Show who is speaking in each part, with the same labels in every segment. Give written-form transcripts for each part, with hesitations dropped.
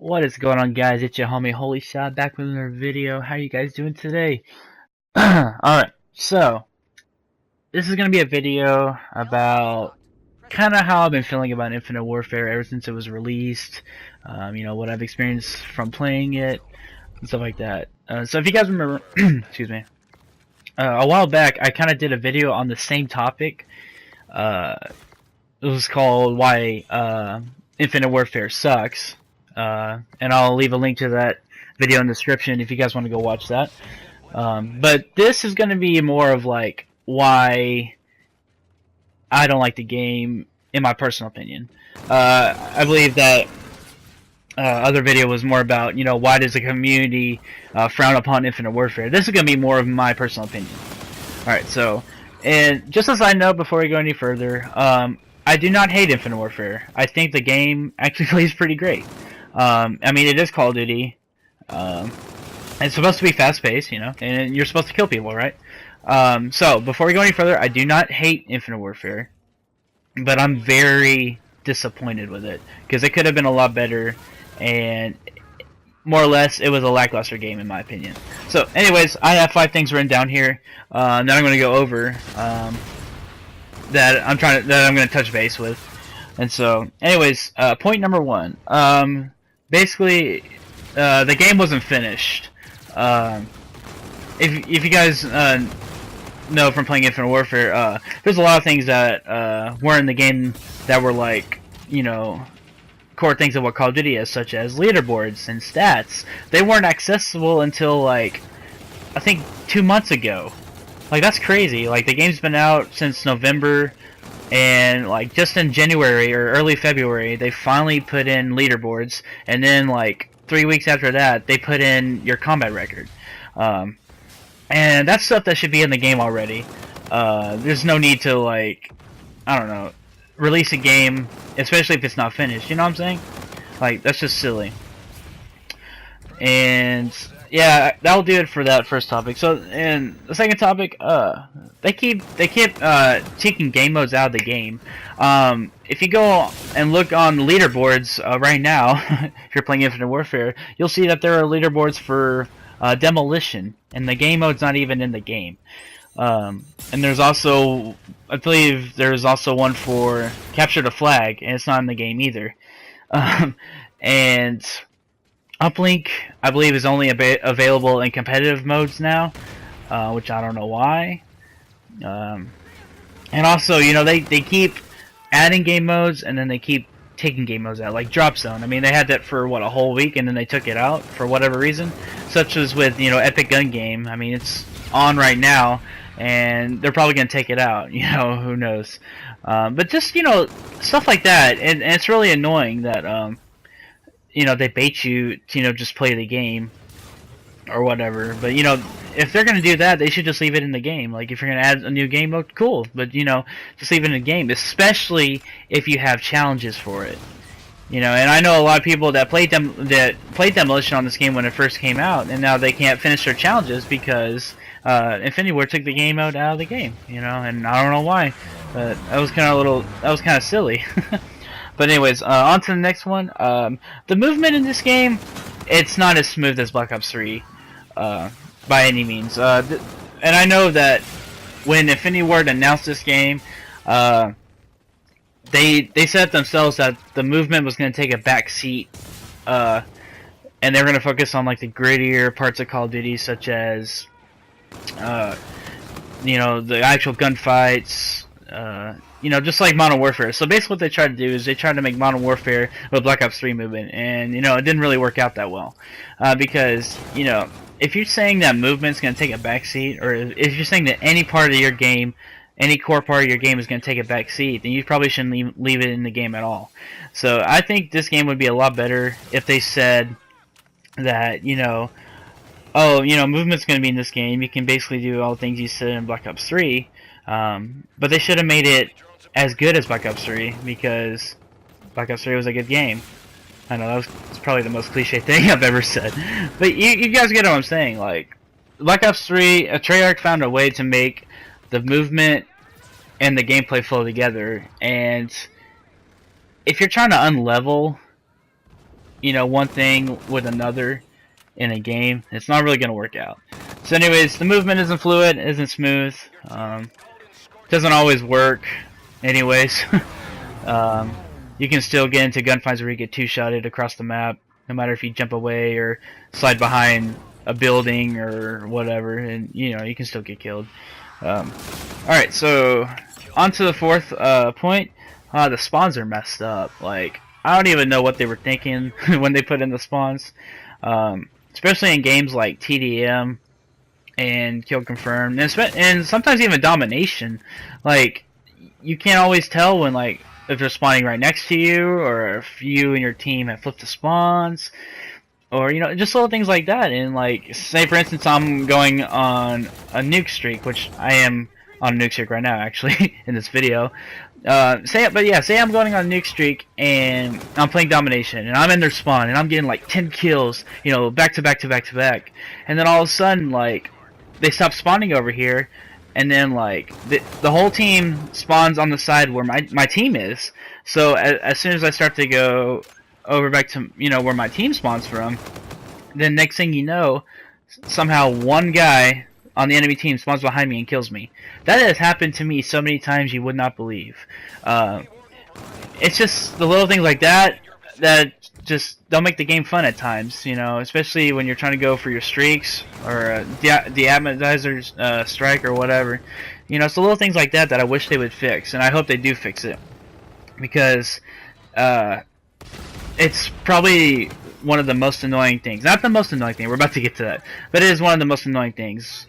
Speaker 1: What is going on, guys? It's your homie Holy Shot back with another video. How you guys doing today? Alright, so this is gonna be a video about kind of how I've been feeling about Infinite Warfare ever since it was released. What I've experienced from playing it and stuff like that. So if you guys remember, excuse me, a while back I kind of did a video on the same topic. It was called Why Infinite Warfare Sucks. And I'll leave a link to that video in the description if you guys want to go watch that. But this is going to be more of like why I don't like the game, in my personal opinion. I believe that other video was more about, why does the community frown upon Infinite Warfare. This is going to be more of my personal opinion. Alright, so, and just as I know before we go any further, I do not hate Infinite Warfare. I think the game actually plays pretty great. I mean, it is Call of Duty. It's supposed to be fast-paced, and you're supposed to kill people, right? So, before we go any further, I do not hate Infinite Warfare, but I'm very disappointed with it, because it could have been a lot better, and more or less, it was a lackluster game, in my opinion. So, anyways, I have 5 things written down here, that I'm going to go over, that I'm going to touch base with. And so, anyways, point number 1. Basically, the game wasn't finished. If you guys know from playing Infinite Warfare, there's a lot of things that were in the game that were like, core things of what Call of Duty is, such as leaderboards and stats. They weren't accessible until like, I think 2 months ago. Like, that's crazy. Like, the game's been out since November. And like just in January or early February, they finally put in leaderboards, and then like 3 weeks after that, they put in your combat record. And that's stuff that should be in the game already. There's no need to, like, I don't know, release a game, especially if it's not finished. You know what I'm saying? Like, that's just silly. And yeah, that'll do it for that first topic. So, and the second topic, they keep taking game modes out of the game. If you go and look on leaderboards right now, if you're playing Infinite Warfare, you'll see that there are leaderboards for demolition, and the game mode's not even in the game. And there's also, I believe, there's also one for capture the flag, and it's not in the game either. And Uplink, I believe, is only available in competitive modes now, which I don't know why. And also, they keep adding game modes, and then they keep taking game modes out, like Drop Zone. I mean, they had that for, what, a whole week, and then they took it out for whatever reason. Such as with, Epic Gun Game. I mean, it's on right now, and they're probably going to take it out, who knows. But just, stuff like that, and it's really annoying that, they bait you to, just play the game or whatever. But, if they're going to do that, they should just leave it in the game. Like, if you're going to add a new game mode, cool. But, just leave it in the game, especially if you have challenges for it. And I know a lot of people that played Demolition on this game when it first came out, and now they can't finish their challenges because Infinity War took the game mode out of the game, and I don't know why. But that was kind of silly. But anyways, on to the next one. The movement in this game, it's not as smooth as Black Ops 3, by any means. And I know that when Infinity Ward announced this game, they said themselves that the movement was going to take a back seat, and they're going to focus on like the grittier parts of Call of Duty, such as, the actual gunfights. Just like Modern Warfare. So basically what they tried to do is they tried to make Modern Warfare with Black Ops 3 movement, and, it didn't really work out that well. Because, if you're saying that movement's going to take a backseat, or if you're saying that any part of your game, any core part of your game is going to take a backseat, then you probably shouldn't leave it in the game at all. So I think this game would be a lot better if they said that, movement's going to be in this game, you can basically do all the things you said in Black Ops 3, but they should have made it as good as Black Ops 3, because Black Ops 3 was a good game. I know that's probably the most cliche thing I've ever said, but you guys get what I'm saying. Like, Black Ops 3, Treyarch found a way to make the movement and the gameplay flow together, and if you're trying to unlevel one thing with another in a game, it's not really gonna work out. So anyways, the movement isn't fluid, isn't smooth, doesn't always work anyways. You can still get into gunfights where you get two-shotted across the map, no matter if you jump away or slide behind a building or whatever, and you can still get killed. Alright, so on to the fourth point. The spawns are messed up. Like, I don't even know what they were thinking when they put in the spawns, especially in games like TDM and Kill Confirmed, and sometimes even Domination. Like, you can't always tell when, like, if they're spawning right next to you, or if you and your team have flipped the spawns, or just little things like that. And like, say for instance, I'm going on a nuke streak, which I am on a nuke streak right now, actually, in this video. Say I'm going on a nuke streak and I'm playing Domination and I'm in their spawn and I'm getting like 10 kills, back to back to back to back, and then all of a sudden, like, they stop spawning over here, and then like the whole team spawns on the side where my team is. So as soon as I start to go over back to where my team spawns from, then next thing you know, somehow one guy on the enemy team spawns behind me and kills me. That has happened to me so many times you would not believe. It's just the little things like that that just don't make the game fun at times, especially when you're trying to go for your streaks or the appetizer's strike or whatever. It's the little things like that that I wish they would fix, and I hope they do fix it, because it's probably one of the most annoying things. Not the most annoying thing, we're about to get to that, but it is one of the most annoying things.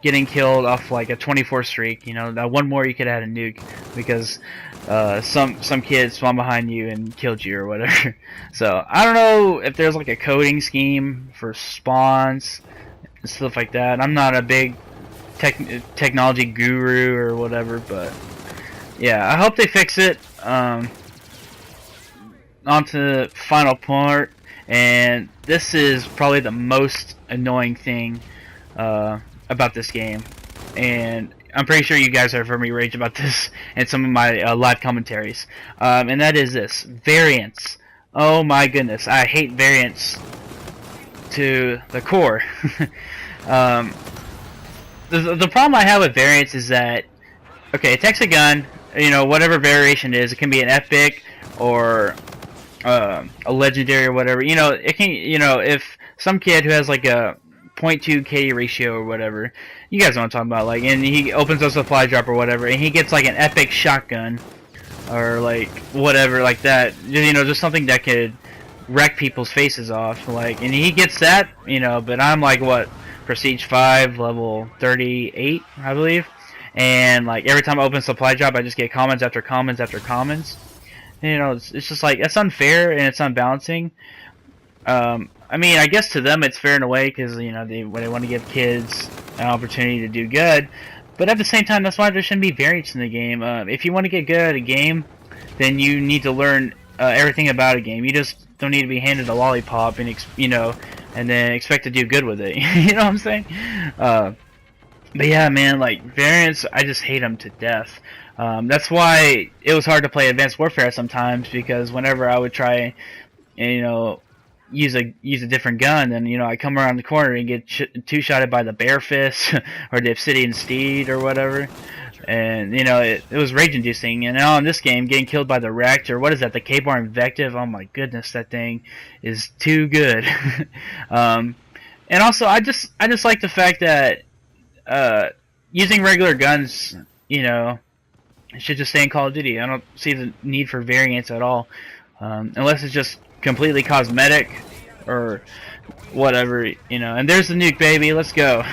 Speaker 1: Getting killed off like a 24 streak, that one more you could add a nuke because some kid spawned behind you and killed you or whatever. So I don't know if there's like a coding scheme for spawns and stuff like that. I'm not a big technology guru or whatever, but yeah, I hope they fix it. On to the final part, and this is probably the most annoying thing about this game, and I'm pretty sure you guys have heard me rage about this in some of my live commentaries, and that is this: variants. Oh my goodness, I hate variants to the core. The problem I have with variants is that, okay, it takes a gun, whatever variation it is, it can be an epic or a legendary or whatever. It can, if some kid who has like a 0.2 KD ratio or whatever, you guys know what I'm talking about, like, and he opens a supply drop or whatever, and he gets like an epic shotgun or like whatever like that, just something that could wreck people's faces off, like, and he gets that, but I'm like, what, Prestige 5, level 38, I believe, and like every time I open supply drop, I just get commons after commons after commons. It's just like, it's unfair and it's unbalancing. I mean, I guess to them it's fair in a way, because they want to give kids an opportunity to do good, but at the same time, that's why there shouldn't be variants in the game. If you want to get good at a game, then you need to learn everything about a game. You just don't need to be handed a lollipop and and then expect to do good with it. You know what I'm saying? But yeah, man, like, variants, I just hate them to death. That's why it was hard to play Advanced Warfare sometimes, because whenever I would try and use a different gun, then I come around the corner and get two-shotted by the Bear Fist or the Obsidian Steed or whatever, and it was rage-inducing. And now in this game, getting killed by the Wrecked, or what is that, the K-Bar Invective? Oh my goodness, that thing is too good. And also, I just like the fact that using regular guns, it should just stay in Call of Duty. I don't see the need for variants at all, unless it's just completely cosmetic or whatever, and there's the nuke, baby, let's go.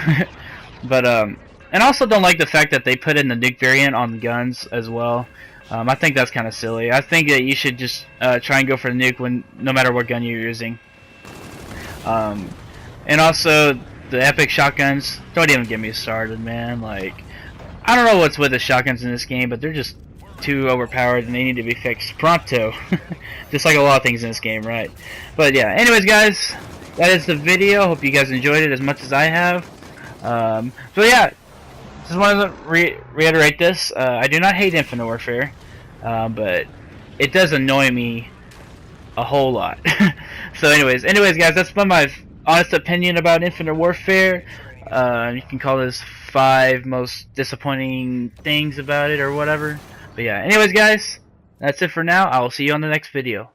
Speaker 1: But and I also don't like the fact that they put in the nuke variant on guns as well. I think that's kind of silly. I think that you should just try and go for the nuke no matter what gun you're using. And also the epic shotguns, don't even get me started, man. Like, I don't know what's with the shotguns in this game, but they're just too overpowered and they need to be fixed pronto. Just like a lot of things in this game, right? But yeah, anyways guys, that is the video. Hope you guys enjoyed it as much as I have. So yeah, just wanted to reiterate this. I do not hate Infinite Warfare, but it does annoy me a whole lot. So anyways, guys, that's been my honest opinion about Infinite Warfare. You can call this 5 most disappointing things about it or whatever. But yeah, anyways, guys, that's it for now. I will see you on the next video.